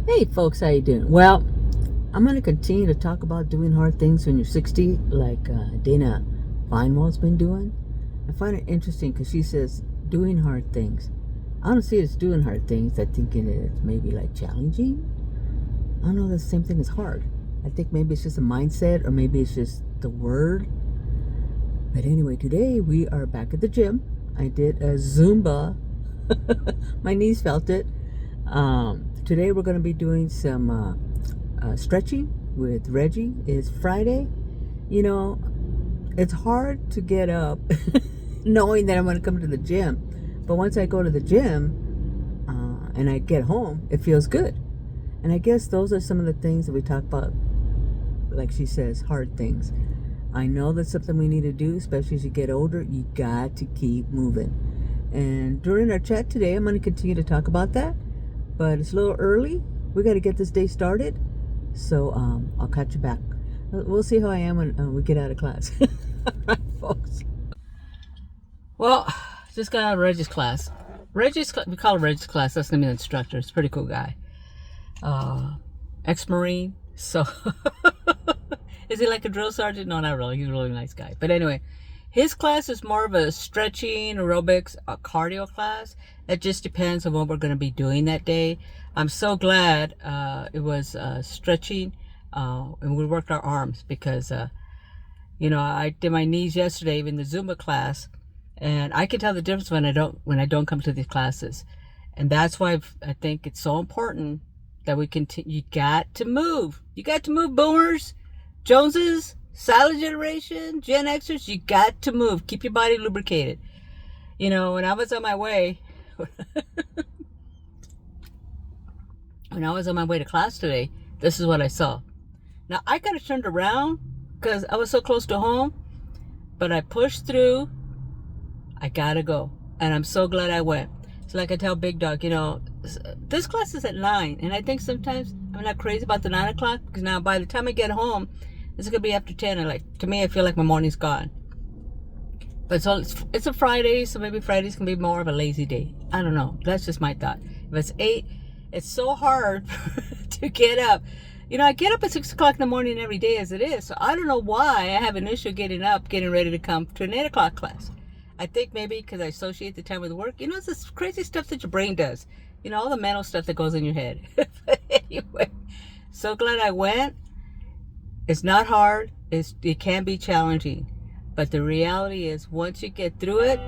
Hey folks, how you doing? Well, I'm going to continue to talk about doing hard things when you're 60, like Dana Feinwald's been doing. I find it interesting because she says doing hard things. I don't see it as doing hard things. I think it's maybe like challenging. I don't know, the same thing as hard. I think maybe it's just a mindset, or maybe it's just the word. But anyway, today we are back at the gym. I did a Zumba. My knees felt it. Today we're going to be doing some stretching with Reggie. It's Friday. You know, it's hard to get up knowing that I'm going to come to the gym. But once I go to the gym and I get home, it feels good. And I guess those are some of the things that we talk about, like she says, hard things. I know that's something we need to do, especially as you get older. You got to keep moving. And during our chat today, I'm going to continue to talk about that. But it's a little early. We got to get this day started. So I'll catch you back. We'll see how I am when we get out of class. All right, folks. Well, just got out of Reggie's class. We call it Reggie's class. That's going to be the instructor. It's a pretty cool guy. Ex-Marine. So, is he like a drill sergeant? No, not really. He's a really nice guy. But anyway, his class is more of a stretching, aerobics, cardio class. It just depends on what we're going to be doing that day. I'm so glad it was stretching, and we worked our arms because, I did my knees yesterday in the Zumba class, and I can tell the difference when I don't come to these classes, and that's why I think it's so important that we continue. You got to move. You got to move, boomers, Joneses, silent generation, Gen Xers. You got to move. Keep your body lubricated. You know, when I was on my way. When I was on my way to class today, this is what I saw. Now, I kind of turned around because I was so close to home, but I pushed through. I gotta go. And I'm so glad I went. So like I tell Big Dog, this class is at 9. And I think sometimes I'm not crazy about the 9 o'clock because now by the time I get home, it's going to be after 10. And to me, I feel like my morning's gone. But it's a Friday, so maybe Fridays can be more of a lazy day. I don't know. That's just my thought. If it's 8, it's so hard to get up. I get up at 6 o'clock in the morning every day as it is. So I don't know why I have an issue getting up, getting ready to come to an 8 o'clock class. I think maybe because I associate the time with work. It's this crazy stuff that your brain does. All the mental stuff that goes in your head. But anyway, so glad I went. It's not hard. It can be challenging. But the reality is, once you get through it,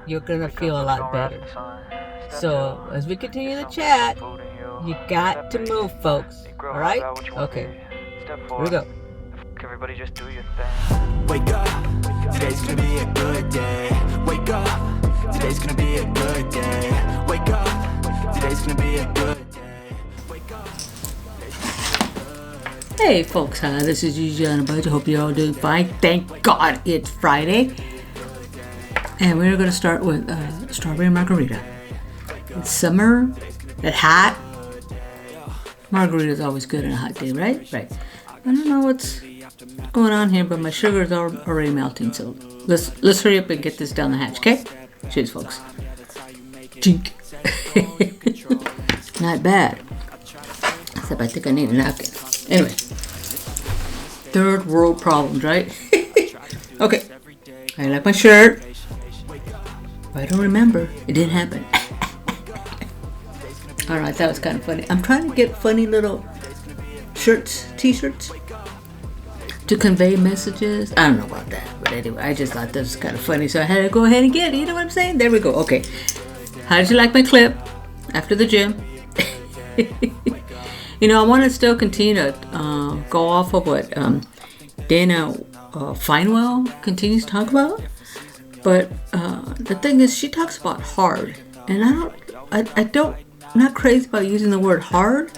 you're going to feel a lot better. So, as we continue the chat, you got to move, folks. All right? Okay. Here we go. Everybody just do your thing. Wake up. Today's going to be a good day. Wake up. Today's going to be a good day. Wake up. Today's going to be a good day. Wake up. Hey folks, hi, this is Gigi on a budget. Hope you're all doing fine. Thank God it's Friday. And we're going to start with strawberry margarita. It's summer, it's hot. Margarita is always good on a hot day, right? Right. I don't know what's going on here, but my sugar is already melting. So let's hurry up and get this down the hatch, okay? Cheers, folks. Chink. Not bad. Except I think I need a napkin. Anyway, third world problems, right? Okay, I like my shirt. I don't remember. It didn't happen. All right, that was kind of funny. I'm trying to get funny little shirts, t-shirts, to convey messages. I don't know about that, but anyway, I just thought that was kind of funny, so I had to go ahead and get it. You know what I'm saying? There we go. Okay, how did you like my clip after the gym? I want to still continue to go off of what Dana Feinwald continues to talk about. But the thing is, she talks about hard. And I'm not crazy about using the word hard.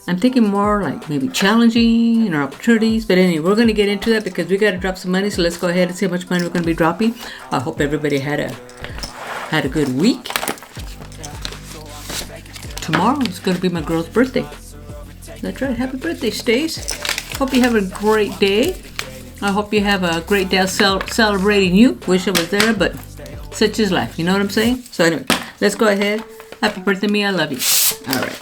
I'm thinking more like maybe challenging or opportunities. But anyway, we're going to get into that because we got to drop some money. So let's go ahead and see how much money we're going to be dropping. I hope everybody had a good week. Tomorrow is going to be my girl's birthday. That's right. Happy birthday, Stace. Hope you have a great day. I hope you have a great day celebrating you. Wish I was there, but such is life. You know what I'm saying? So anyway, let's go ahead. Happy birthday, me. I love you. All right.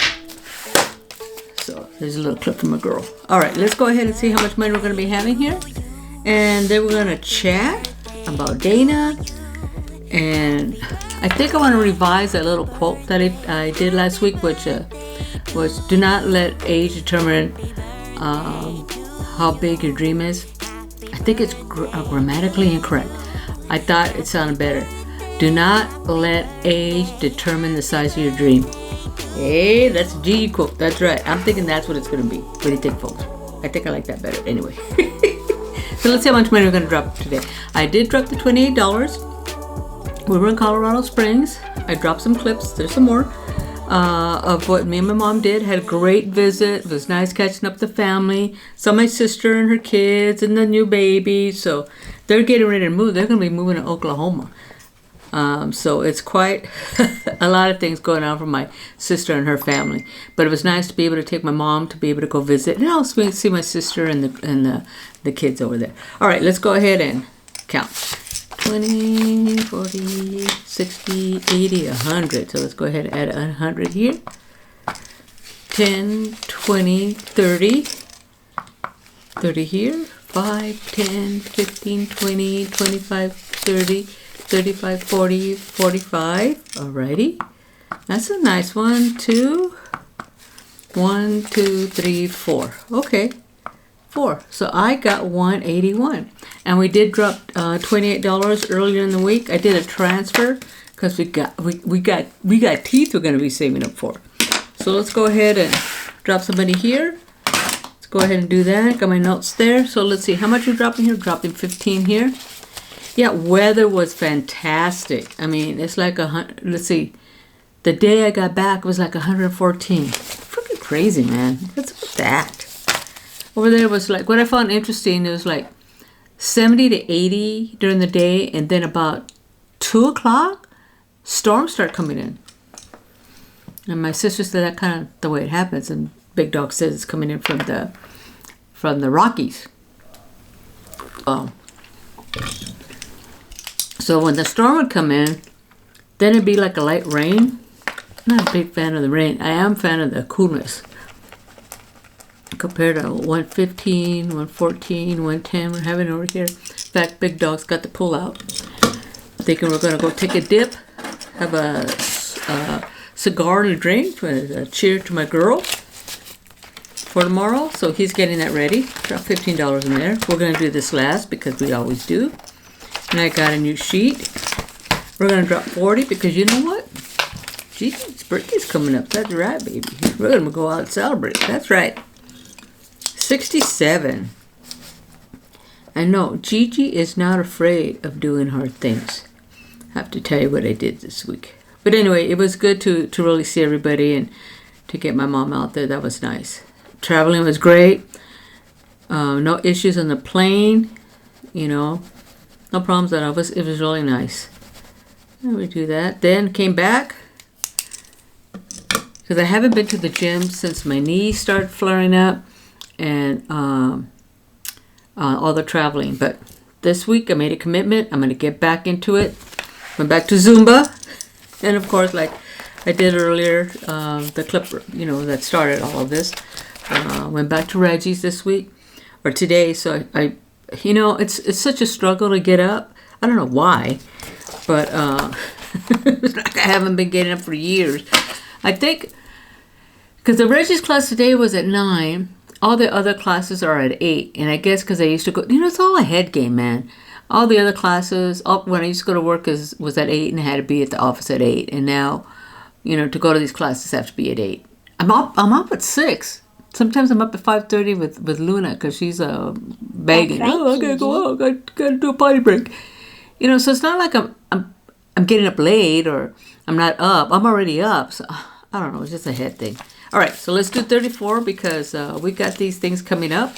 There's a little clip from a girl. All right, let's go ahead and see how much money we're going to be having here. And then we're going to chat about Dana. And I think I want to revise that little quote that I did last week, which was, do not let age determine how big your dream is. I think it's grammatically incorrect. I thought it sounded better. Do not let age determine the size of your dream. Hey, that's a Gigi quote. That's right. I'm thinking that's what it's going to be. What do you think, folks? I think I like that better. Anyway. So let's see how much money we're going to drop today. I did drop the $28. We were in Colorado Springs. I dropped some clips. There's some more of what me and my mom did. Had a great visit. It was nice catching up the family. Saw my sister and her kids and the new baby. So they're getting ready to move. They're going to be moving to Oklahoma. So it's quite a lot of things going on for my sister and her family. But it was nice to be able to take my mom to be able to go visit and also see my sister and the kids over there. All right, let's go ahead and count. 20, 40, 60, 80, 100. So let's go ahead and add 100 here. 10, 20, 30. 30 here. 5, 10, 15, 20, 25, 30. 35, 40, 45. Alrighty. That's a nice one. 2, 1, 2, 3, 4. Okay. 4. So I got 181. And we did drop $28 earlier in the week. I did a transfer because we got teeth we're going to be saving up for. So let's go ahead and drop some money here. Let's go ahead and do that. Got my notes there. So let's see how much we're dropping here. Dropping 15 here. Yeah, weather was fantastic. I mean, it's like let's see. The day I got back was like 114. Freaking crazy, man. What's that? Over there was like, what I found interesting, it was like 70 to 80 during the day, and then about 2 o'clock, storms start coming in. And my sister said that kind of the way it happens, and Big Dog says it's coming in from the Rockies. So when the storm would come in, then it'd be like a light rain. I'm not a big fan of the rain. I am a fan of the coolness. Compared to 115, 114, 110 we're having over here. In fact, Big Dog's got the pull out. Thinking we're going to go take a dip, have a cigar and a drink, a cheer to my girl for tomorrow. So he's getting that ready. Drop $15 in there. We're going to do this last because we always do. And I got a new sheet. We're going to drop 40 because you know what? Gigi's birthday's coming up. That's right, baby. We're going to go out and celebrate. That's right. 67. I know, Gigi is not afraid of doing hard things. I have to tell you what I did this week. But anyway, it was good to really see everybody and to get my mom out there. That was nice. Traveling was great. No issues on the plane. You know. No problems at all. It was really nice. And we do that. Then came back. Because I haven't been to the gym since my knees started flaring up. And all the traveling. But this week I made a commitment. I'm going to get back into it. Went back to Zumba. And of course, like I did earlier, the clip, that started all of this. Went back to Reggie's this week. Or today. So I it's such a struggle to get up. I don't know why, but it's like I haven't been getting up for years. I think because the Reggie's class today was at 9, all the other classes are at 8, and I guess because I used to go, it's all a head game, man. All the other classes, when I used to go to work, was at 8, and I had to be at the office at 8, and now, to go to these classes, I have to be at 8. I'm up at 6. Sometimes I'm up at 5:30 with Luna because she's begging. Oh, I gotta go out. I gotta do a potty break. So it's not like I'm getting up late or I'm not up. I'm already up. So I don't know. It's just a head thing. All right. So let's do 34 because we got these things coming up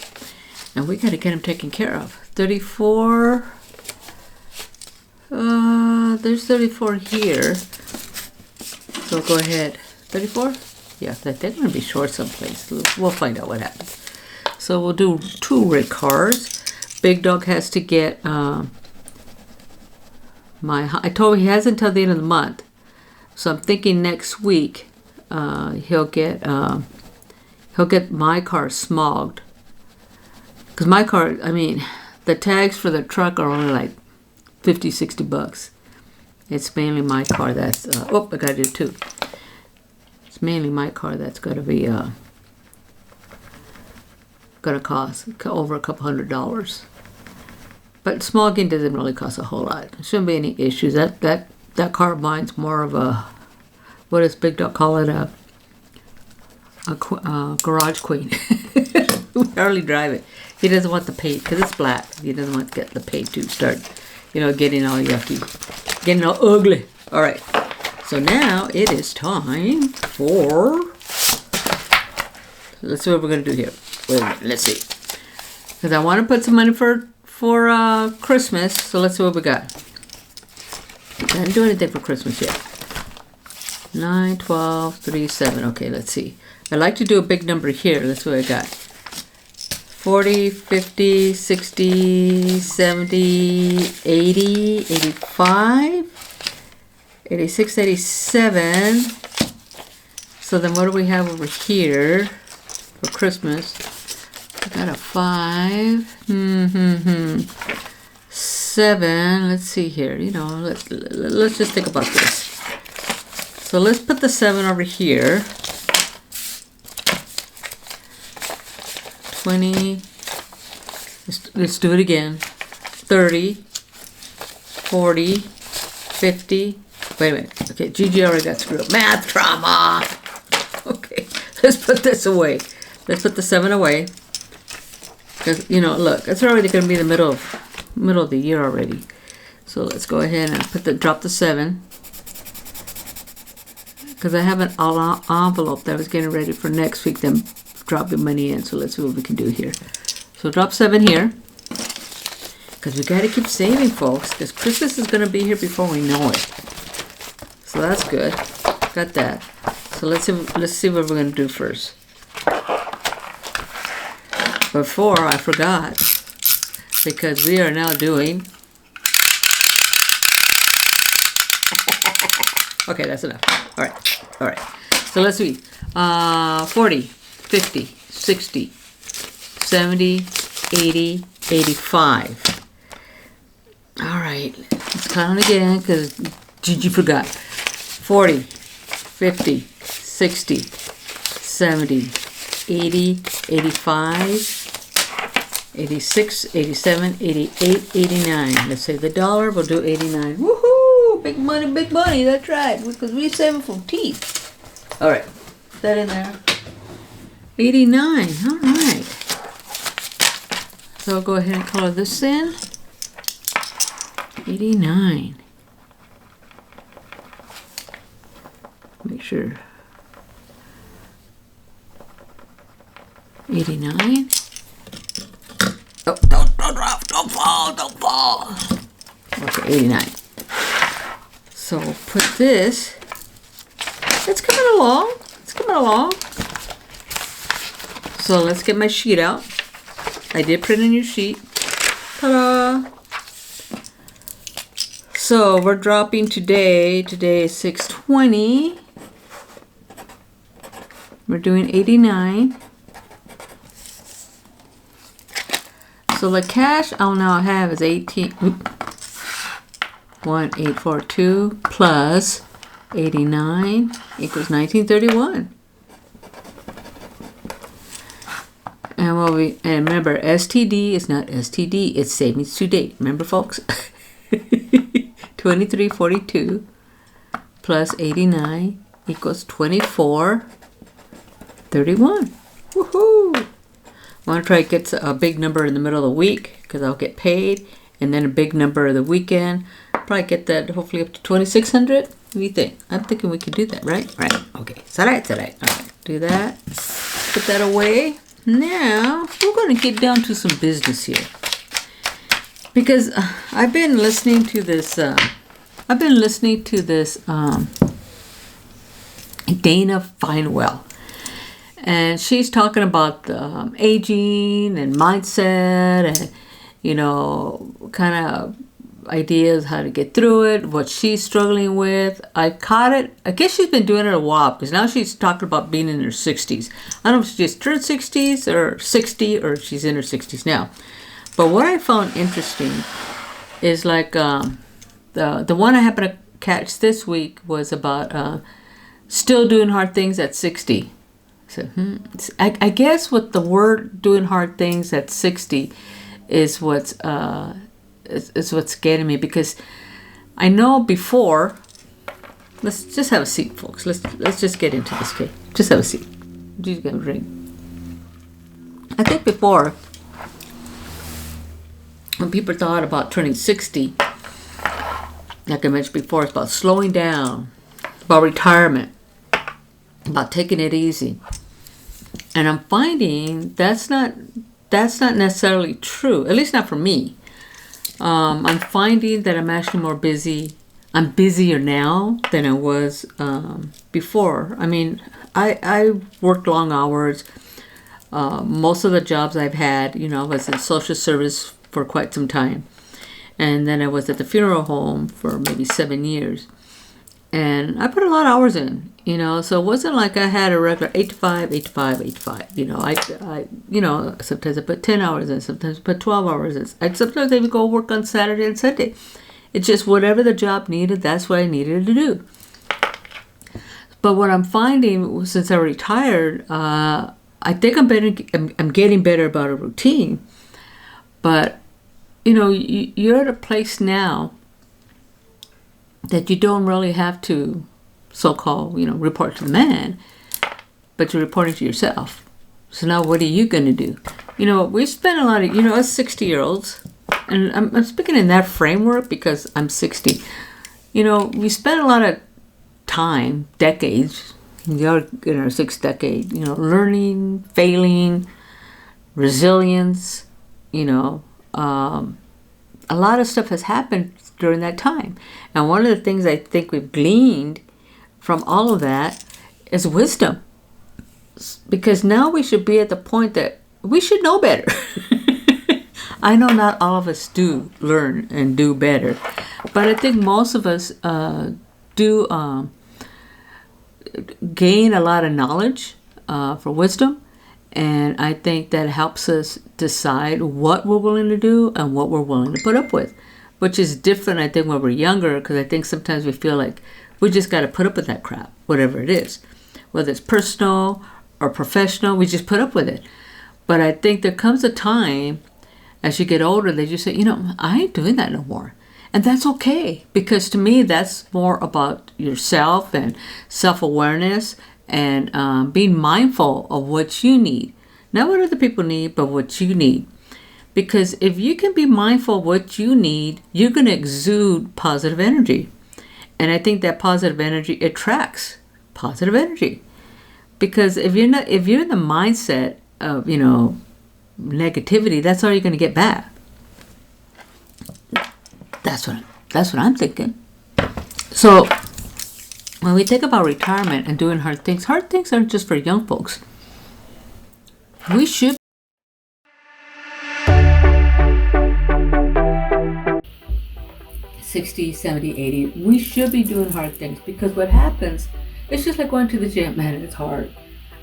and we gotta get them taken care of. 34. There's 34 here. So go ahead. 34. Yeah, they're going to be short someplace. We'll find out what happens. So we'll do 2 red cards. Big Dog has to get I told him he has until the end of the month. So I'm thinking next week he'll get he'll get my car smogged. Because my car, I mean, the tags for the truck are only like $50-$60. It's mainly my car that's, I gotta do two. It's mainly my car that's gonna be, gonna cost over a couple $100. But smogging doesn't really cost a whole lot. There shouldn't be any issues. That car of mine's more of a, what does Big Dog call it, a garage queen. We hardly drive it. He doesn't want the paint, because it's black. He doesn't want to get the paint to start, getting all yucky, getting all ugly. All right. So now it is time for, let's see what we're going to do here. Wait a minute, let's see. Because I want to put some money for Christmas. So let's see what we got. I didn't do anything for Christmas yet. 9, 12, 3, 7. Okay, let's see. I like to do a big number here. That's what I got. 40, 50, 60, 70, 80, 85, 86, 87. So then what do we have over here for Christmas? I got a 5. 7. Let's see here. Let's just think about this. So let's put the 7 over here. 20. Let's do it again. 30. 40. 50. Wait a minute. Okay, Gigi already got screwed up. Math trauma. Okay, let's put this away. Let's put the 7 away. Because, look, it's already going to be the middle of the year already. So let's go ahead and drop the 7. Because I have an envelope that I was getting ready for next week, then dropping money in. So let's see what we can do here. So drop 7 here. Because we got to keep saving, folks. Because Christmas is going to be here before we know it. So that's good. Got that. So let's see what we're going to do first. Before I forgot, because we are now doing. Okay, that's enough. All right. So let's see. 40, 50, 60, 70, 80, 85. All right, let's count again because Gigi forgot. 40, 50, 60, 70, 80, 85. 86, 87, 88, 89. Let's say the dollar. We'll do 89. Woohoo! Big money. That's right. Because we're saving for teeth. All right. Put that in there. 89. All right. So I'll go ahead and color this in. 89. Make sure. 89. Oh, don't drop, don't fall. Okay, 89. So put this. It's coming along. So let's get my sheet out. I did print a new sheet. Ta-da! So we're dropping today. Today is 6/20. We're doing 89. So the cash I'll now have is 1842 plus 89 equals 1931. And remember, STD is not STD, it's savings to date. Remember, folks? 2342 plus 89 equals 2431. Woohoo! I want to try to get a big number in the middle of the week because I'll get paid, and then a big number of the weekend. Probably get that hopefully up to 2,600. What do you think? I'm thinking we could do that, right? Right. Okay. It's all right. All right. Do that. Put that away. Now we're going to get down to some business here because I've been listening to this. Dana Finewell. And she's talking about aging and mindset and, kind of ideas how to get through it, what she's struggling with. I caught it. I guess she's been doing it a while because now she's talking about being in her 60s. I don't know if she just turned 60s or 60 or she's in her 60s now. But what I found interesting is like the one I happened to catch this week was about still doing hard things at 60. So I guess what the word doing hard things at 60 is what's getting me, because I know before. Let's just have a seat, folks. Let's just get into this, okay? Just have a seat. Just get a drink. I think before, when people thought about turning 60, like I mentioned before, it's about slowing down, about retirement, about taking it easy. And I'm finding that's not necessarily true, at least not for me. I'm finding that I'm actually more busy. I'm busier now than I was before. I mean, I worked long hours. Most of the jobs I've had, I was in social service for quite some time. And then I was at the funeral home for maybe 7 years. And I put a lot of hours in, so it wasn't like I had a regular 8 to 5, 8 to 5, 8 to 5. I sometimes I put 10 hours in, sometimes I put 12 hours in. Sometimes I would go work on Saturday and Sunday. It's just whatever the job needed, that's what I needed to do. But what I'm finding since I retired, I think I'm getting better about a routine. But, you're at a place now that you don't really have to so-called, report to the man, but you're reporting to yourself. So now what are you going to do? We spend a lot of, us 60-year-olds, and I'm speaking in that framework because I'm 60. We spend a lot of time, decades, you're in our 6th decade, learning, failing, resilience, a lot of stuff has happened during that time. And one of the things I think we've gleaned from all of that is wisdom. Because now we should be at the point that we should know better. I know not all of us do learn and do better, but I think most of us do gain a lot of knowledge for wisdom. And I think that helps us decide what we're willing to do and what we're willing to put up with, which is different, I think, when we're younger, because I think sometimes we feel like we just got to put up with that crap, whatever it is. Whether it's personal or professional, we just put up with it. But I think there comes a time as you get older that you say, I ain't doing that no more. And that's okay, because to me, that's more about yourself and self-awareness and being mindful of what you need. Not what other people need, but what you need. Because if you can be mindful of what you need, you're going to exude positive energy. And I think that positive energy attracts positive energy. Because if you're in the mindset of, negativity, that's all you're going to get back. That's what I'm thinking. So when we think about retirement and doing hard things aren't just for young folks. We should 60, 70, 80, we should be doing hard things, because what happens, it's just like going to the gym. Man, it's hard.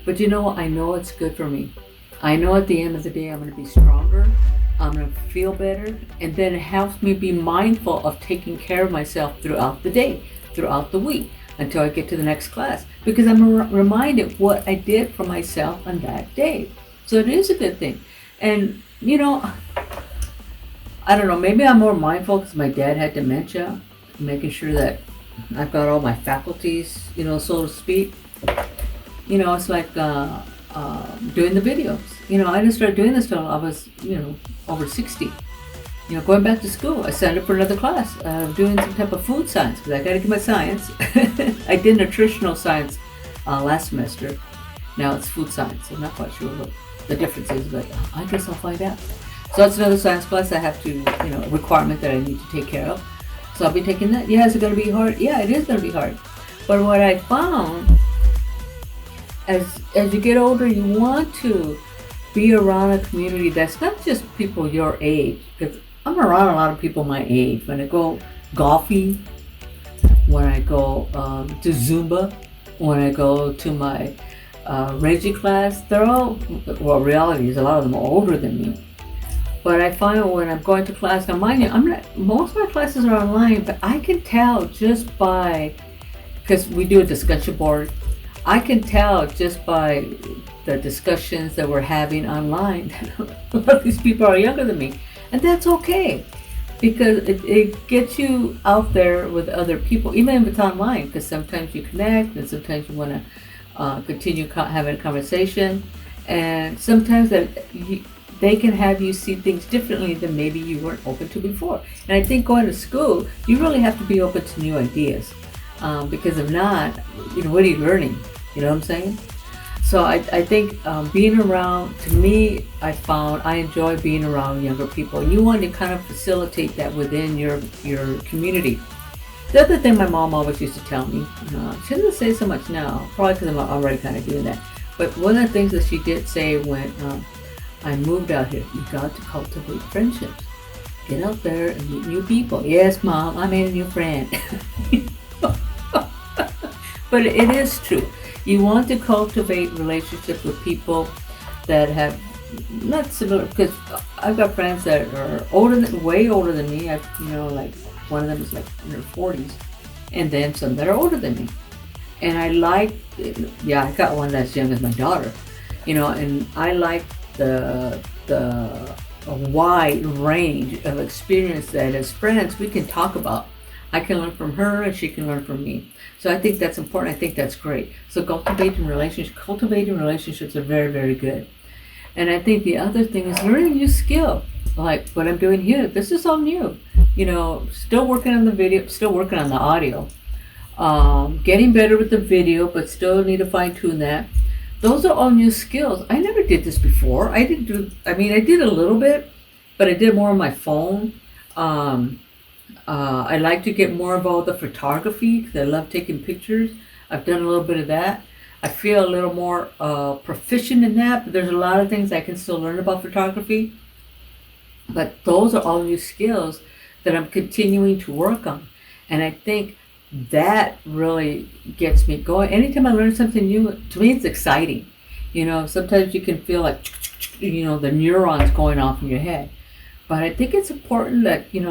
But I know it's good for me. I know at the end of the day I'm going to be stronger, I'm going to feel better, and then it helps me be mindful of taking care of myself throughout the day, throughout the week, until I get to the next class, because I'm reminded what I did for myself on that day. So it is a good thing. And, I don't know, maybe I'm more mindful because my dad had dementia, making sure that I've got all my faculties, so to speak. It's like doing the videos. I didn't start doing this till I was, over 60. Going back to school, I signed up for another class, doing some type of food science, because I got to get my science. I did nutritional science last semester. Now it's food science. I'm not quite sure what the difference is, but I guess I'll find out. So that's another science class I have to, a requirement that I need to take care of. So I'll be taking that. Yeah, is it going to be hard? Yeah, it is going to be hard. But what I found, as you get older, you want to be around a community that's not just people your age. Because I'm around a lot of people my age. When I go golfing, when I go to Zumba, when I go to my Reggie class, they're all, well, reality is a lot of them are older than me. But I find when I'm going to class, now mind you, most of my classes are online, but I can tell just by, because we do a discussion board, I can tell just by the discussions that we're having online, a lot of these people are younger than me. And that's okay, because it gets you out there with other people, even if it's online, because sometimes you connect and sometimes you want to continue having a conversation. And sometimes they can have you see things differently than maybe you weren't open to before. And I think going to school, you really have to be open to new ideas. Because if not, what are you learning? You know what I'm saying? So I think being around, to me, I found I enjoy being around younger people. You want to kind of facilitate that within your community. The other thing my mom always used to tell me, she doesn't say so much now, probably because I'm already kind of doing that. But one of the things that she did say when I moved out here, you got to cultivate friendships. Get out there and meet new people. Yes, Mom, I made a new friend. But it is true. You want to cultivate relationships with people that have not similar, because I've got friends that are way older than me. Like one of them is like in her 40s, and then some that are older than me. And I got one that's young as my daughter, and I like the wide range of experience that as friends we can talk about. I can learn from her and she can learn from me. So I think that's important. I think that's great. So cultivating relationships are very, very good. And I think the other thing is learning a new skill. Like what I'm doing here, this is all new. Still working on the video, still working on the audio. Getting better with the video, but still need to fine tune that. Those are all new skills. I never did this before. I did a little bit, but I did more on my phone. I like to get more involved with photography because I love taking pictures. I've done a little bit of that. I feel a little more proficient in that, but there's a lot of things I can still learn about photography. But those are all new skills that I'm continuing to work on. And I think that really gets me going. Anytime I learn something new, to me it's exciting. Sometimes you can feel like, the neurons going off in your head. But I think it's important that, you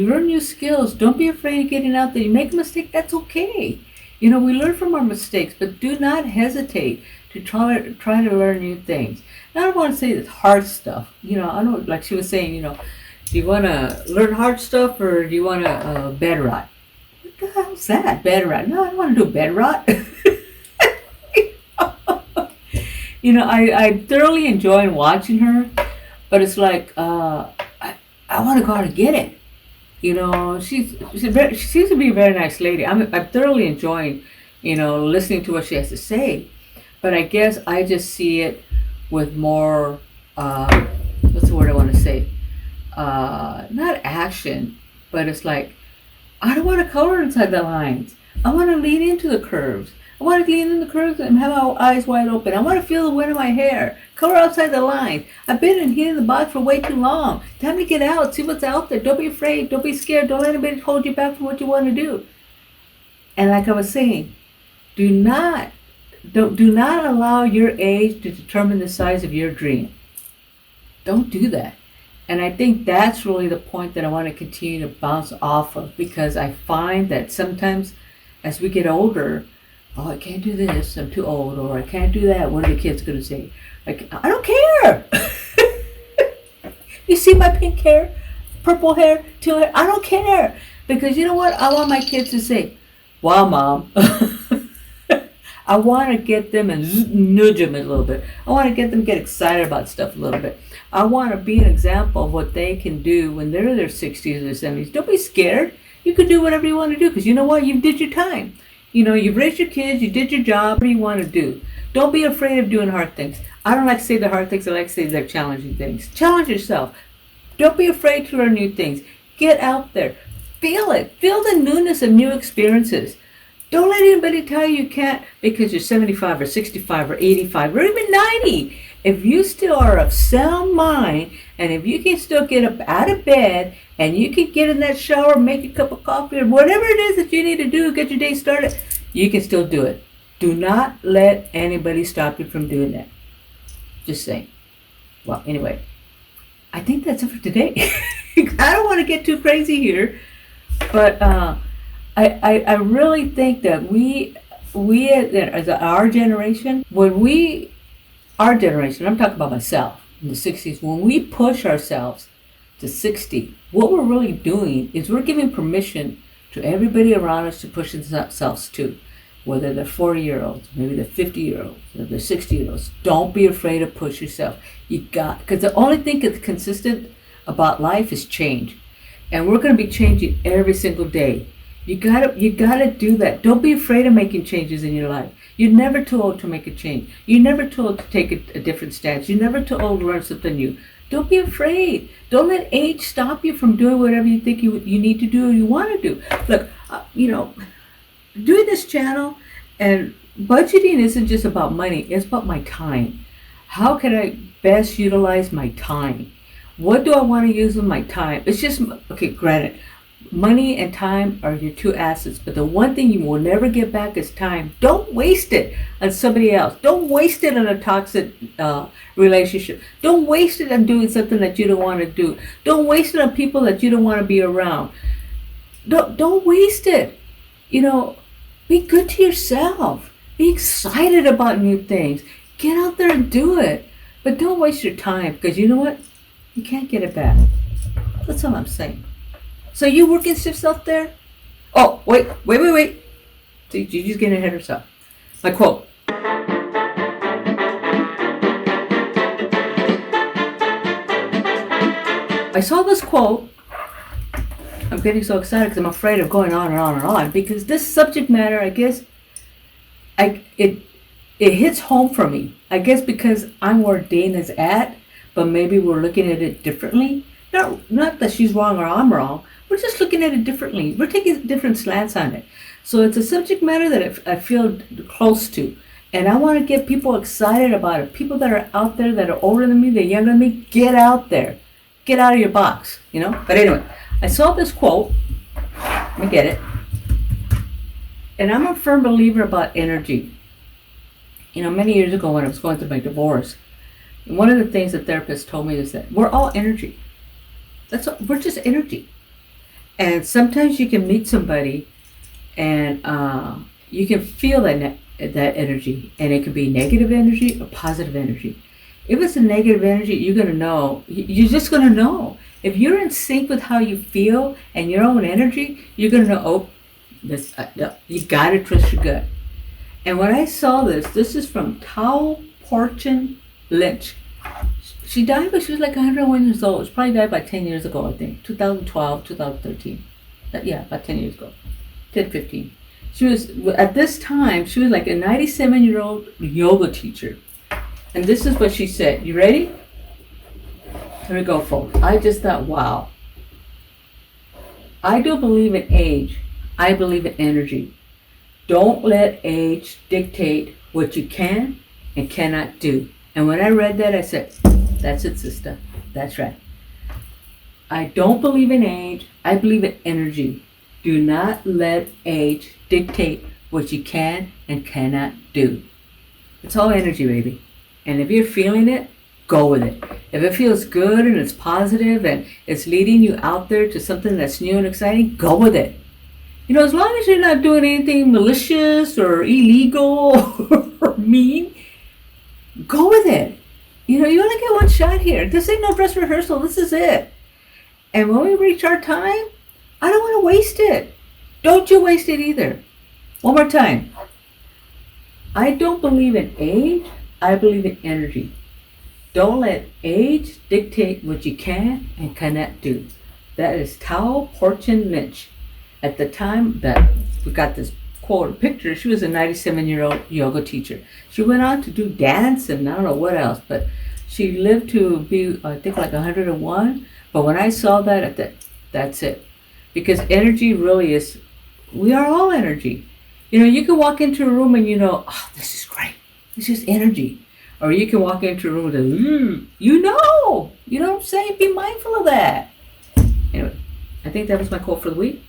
learn new skills. Don't be afraid of getting out there. You make a mistake, that's okay. We learn from our mistakes, but do not hesitate to try to learn new things. Now, I don't want to say it's hard stuff. I don't, like she was saying, do you want to learn hard stuff or do you want to bed rot? What the hell's that, bed rot? No, I don't want to do bed rot. I thoroughly enjoy watching her, but it's like, I want to go out and get it. She seems to be a very nice lady. I'm thoroughly enjoying, listening to what she has to say. But I guess I just see it with more, what's the word I want to say? Not action, but it's like, I don't want to color inside the lines. I want to lean into the curves. I want to lean in the curves and have my eyes wide open. I want to feel the wind in my hair. Color outside the lines. I've been in here in the box for way too long. Time to get out, see what's out there. Don't be afraid. Don't be scared. Don't let anybody hold you back from what you want to do. And like I was saying, do not allow your age to determine the size of your dream. Don't do that. And I think that's really the point that I want to continue to bounce off of, because I find that sometimes as we get older, I can't do this, I'm too old, or I can't do that, what are the kids going to say? Like, I don't care. You see my pink hair, purple hair, teal hair, I don't care. Because you know what? I want my kids to say, wow, Mom. I want to get them and nudge them a little bit. I want to get them get excited about stuff a little bit. I want to be an example of what they can do when they're in their 60s or 70s. Don't be scared. You can do whatever you want to do, because you know what? You did your time. You've raised your kids, you did your job, what do you want to do? Don't be afraid of doing hard things. I don't like to say they're hard things, I like to say they're challenging things. Challenge yourself. Don't be afraid to learn new things. Get out there. Feel it. Feel the newness of new experiences. Don't let anybody tell you can't because you're 75 or 65 or 85 or even 90. If you still are of sound mind, and if you can still get up out of bed, and you can get in that shower, make a cup of coffee, or whatever it is that you need to do to get your day started, you can still do it. Do not let anybody stop you from doing that. Just saying. Well, anyway, I think that's it for today. I don't want to get too crazy here, but I really think that we as our generation, our generation, I'm talking about myself in the 60s, when we push ourselves to 60, what we're really doing is we're giving permission to everybody around us to push themselves too. Whether they're 40-year-olds, maybe they're 50-year-olds, or they're 60-year-olds. Don't be afraid to push yourself. Because the only thing that's consistent about life is change. And we're going to be changing every single day. You gotta do that. Don't be afraid of making changes in your life. You're never too old to make a change. You're never too old to take a different stance. You're never too old to learn something new. Don't be afraid. Don't let age stop you from doing whatever you think you need to do or you want to do. Look, doing this channel and budgeting isn't just about money. It's about my time. How can I best utilize my time? What do I want to use with my time? It's just, okay, granted, money and time are your two assets, but the one thing you will never get back is time. Don't waste it on somebody else. Don't waste it on a toxic relationship. Don't waste it on doing something that you don't want to do. Don't waste it on people that you don't want to be around. Don't waste it. Be good to yourself. Be excited about new things. Get out there and do it. But don't waste your time, because you know what? You can't get it back. That's all I'm saying. So you working shifts out there? Oh, wait. See, Gigi's getting ahead of herself. My quote. I saw this quote. I'm getting so excited because I'm afraid of going on and on and on, because this subject matter, I guess, it hits home for me. I guess because I'm where Dana's at, but maybe we're looking at it differently. Not that she's wrong or I'm wrong. We're just looking at it differently. We're taking different slants on it. So it's a subject matter that I feel close to. And I want to get people excited about it. People that are out there that are older than me, they're younger than me, get out there. Get out of your box, But anyway, I saw this quote. Let me get it. And I'm a firm believer about energy. Many years ago when I was going through my divorce, one of the things the therapist told me is that we're all energy. We're just energy. And sometimes you can meet somebody and you can feel that energy. And it could be negative energy or positive energy. If it's a negative energy, you're going to know. You're just going to know. If you're in sync with how you feel and your own energy, you're going to know, you got to trust your gut. And when I saw this is from Chau Lynch. She died when she was like 101 years old. She probably died about 10 years ago, I think. 2012, 2013. Yeah, about 10 years ago. 10, 15. She was, at this time, she was like a 97-year-old yoga teacher. And this is what she said. You ready? Here we go, folks. I just thought, wow. I don't believe in age. I believe in energy. Don't let age dictate what you can and cannot do. And when I read that, I said, that's it, sister. That's right. I don't believe in age. I believe in energy. Do not let age dictate what you can and cannot do. It's all energy, baby. And if you're feeling it, go with it. If it feels good and it's positive and it's leading you out there to something that's new and exciting, go with it. As long as you're not doing anything malicious or illegal or mean, go with it. You only get one shot here. This ain't no dress rehearsal. This is it. And when we reach our time, I don't want to waste it. Don't you waste it either. One more time. I don't believe in age. I believe in energy. Don't let age dictate what you can and cannot do. That is Chau Lynch. At the time that we got this quote, picture, she was a 97-year-old yoga teacher. She went on to do dance and I don't know what else, but she lived to be, I think, like 101. But when I saw that, that's it. Because energy really is, we are all energy. You can walk into a room and oh, this is great. This is energy. Or you can walk into a room and you know what I'm saying? Be mindful of that. Anyway, I think that was my quote for the week.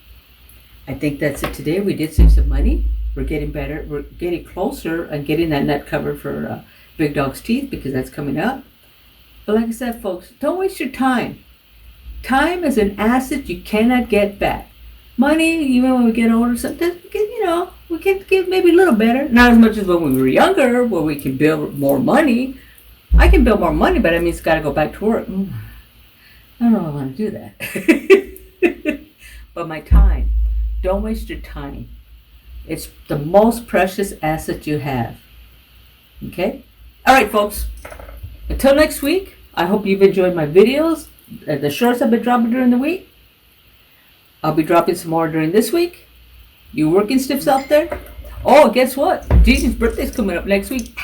I think that's it today. We did save some money. We're getting better. We're getting closer and getting that nut covered for Big Dog's teeth because that's coming up. But like I said, folks, don't waste your time. Time is an asset you cannot get back. Money, even when we get older, sometimes we can get maybe a little better. Not as much as when we were younger, where we can build more money. I can build more money, but that means it's got to go back to work. I don't know if I want to do that. But my time, don't waste your time. It's the most precious asset you have. Okay? All right, folks. Until next week, I hope you've enjoyed my videos. The shorts I've been dropping during the week. I'll be dropping some more during this week. You working stiffs out there? Oh, guess what? Gigi's birthday's coming up next week.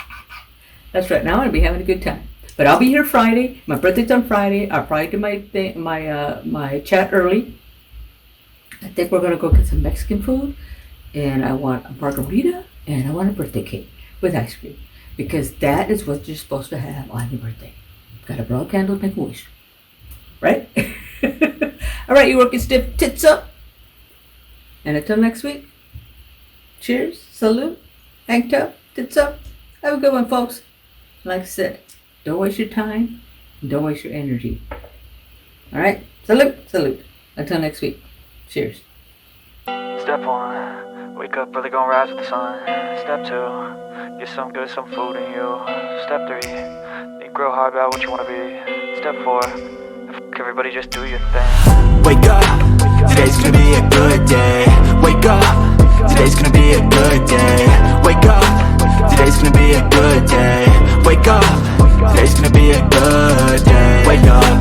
That's right. Now I'm gonna be having a good time. But I'll be here Friday. My birthday's on Friday. I'll probably do my chat early. I think we're gonna go get some Mexican food, and I want a margarita and I want a birthday cake with ice cream because that is what you're supposed to have on your birthday. Got to blow a candle, make a wish, right? All right, you working stiff, tits up. And until next week, cheers, salute, hang tough, tits up. Have a good one, folks. Like I said, don't waste your time, and don't waste your energy. All right, salute, salute. Until next week, cheers. Step 1, wake up early, gonna rise with the sun. Step 2, get some good, some food in you. Step 3, think real hard about what you wanna be. Step 4, everybody just do your thing. Wake up, today's gonna be a good day. Wake up, today's gonna be a good day. Wake up, today's gonna be a good day. Wake up, today's gonna be a good day. Wake up.